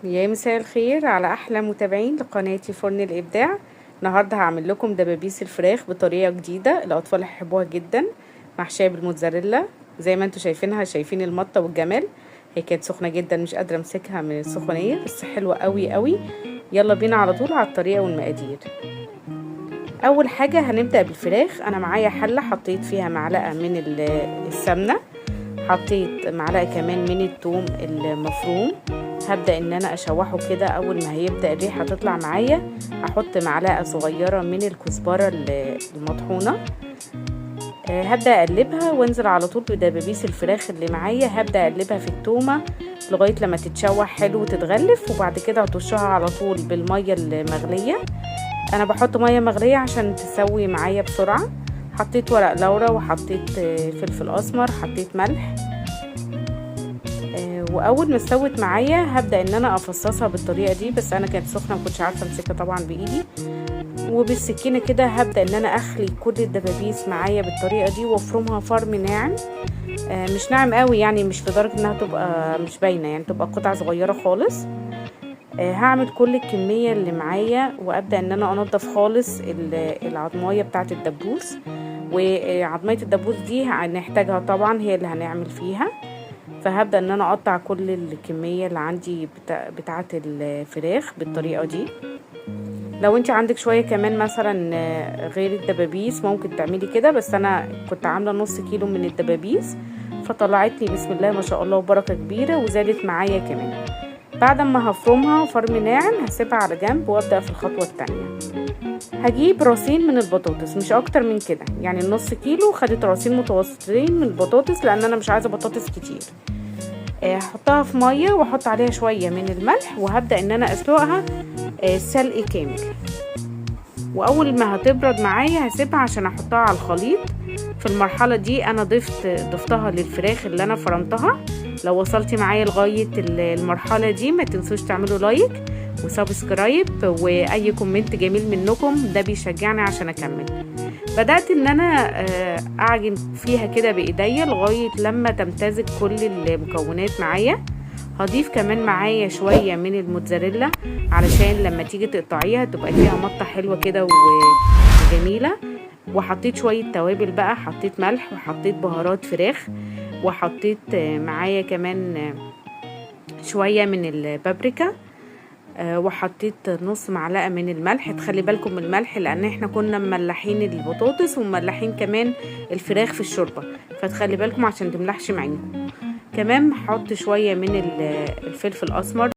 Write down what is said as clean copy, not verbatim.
يا مساء الخير على احلى متابعين لقناتي فرن الابداع. النهارده هعمل لكم دبابيس الفراخ بطريقه جديده الاطفال هيحبوها جدا، محشيه بالموتزاريلا زي ما انتم شايفينها. شايفين المطه والجمال؟ هي كانت سخنه جدا، مش قادره امسكها من السخونيه، بس حلوه قوي قوي. يلا بينا على طول على الطريقه والمقادير. اول حاجه هنبدا بالفراخ. انا معايا حله حطيت فيها معلقه من السمنه، حطيت معلقه كمان من الثوم المفروم. هبدأ ان انا اشوحه كده. اول ما هيبدأ الريحة تطلع معايا هحط معلقة صغيرة من الكزبرة المطحونة. هبدأ اقلبها وانزل على طول بدبابيس الفراخ اللي معايا. هبدأ اقلبها في التومة لغاية لما تتشوح حلو وتتغلف، وبعد كده هطشها على طول بالمية المغلية. انا بحط مية مغلية عشان تسوي معايا بسرعة. حطيت ورق لورا وحطيت فلفل اسمر، حطيت ملح. واول ما استوت معايا هبدا ان انا افصصها بالطريقه دي، بس انا كانت سخنه ما كنتش عارفه امسكها طبعا بايدي. وبالسكينه كده هبدا ان انا اخلي كل الدبابيس معايا بالطريقه دي وافرمها فرم ناعم. مش ناعم قوي يعني، مش لدرجه انها تبقى مش باينه، يعني تبقى قطع صغيره خالص. هعمل كل الكميه اللي معايا وابدا ان انا انضف خالص العضمايه بتاعه الدبوس. وعضمايه الدبوس دي هنحتاجها طبعا، هي اللي هنعمل فيها. فهبدأ ان انا اقطع كل الكمية اللي عندي بتاعة الفراخ بالطريقة دي. لو انت عندك شوية كمان مثلا غير الدبابيس ممكن تعملي كده، بس انا كنت عاملة نص كيلو من الدبابيس فطلعت لي بسم الله ما شاء الله وبركة كبيرة وزادت معايا كمان. بعد ما هفرمها فرم ناعم هسيبها على جنب وابدأ في الخطوة التانية. هجيب راسين من البطاطس، مش اكتر من كده، يعني النص كيلو خدت راسين متوسطين من البطاطس لان انا مش عايزة بطاطس كتير. هحطها في ميه واحط عليها شويه من الملح وهبدا ان انا اسلقها سلق كامل. واول ما هتبرد معايا هسيبها عشان احطها على الخليط. في المرحله دي انا ضفتها للفراخ اللي انا فرمتها. لو وصلتي معايا لغايه المرحله دي ما تنسوش تعملوا لايك وسبسكرايب واي كومنت جميل منكم، ده بيشجعني عشان اكمل. بدأت ان انا اعجن فيها كده بايديا لغاية لما تمتزج كل المكونات معايا. هضيف كمان معايا شوية من الموتزاريلا علشان لما تيجي تقطعيها تبقى فيها مطة حلوة كده وجميلة. وحطيت شوية توابل بقى، حطيت ملح وحطيت بهارات فراخ، وحطيت معايا كمان شوية من البابريكا، وحطيت نص معلقه من الملح. تخلي بالكم من الملح لان احنا كنا مملحين البطاطس ومملحين كمان الفراخ في الشوربه، فتخلي بالكم عشان تملحش معاكم. كمان هحط شويه من الفلفل الاسمر.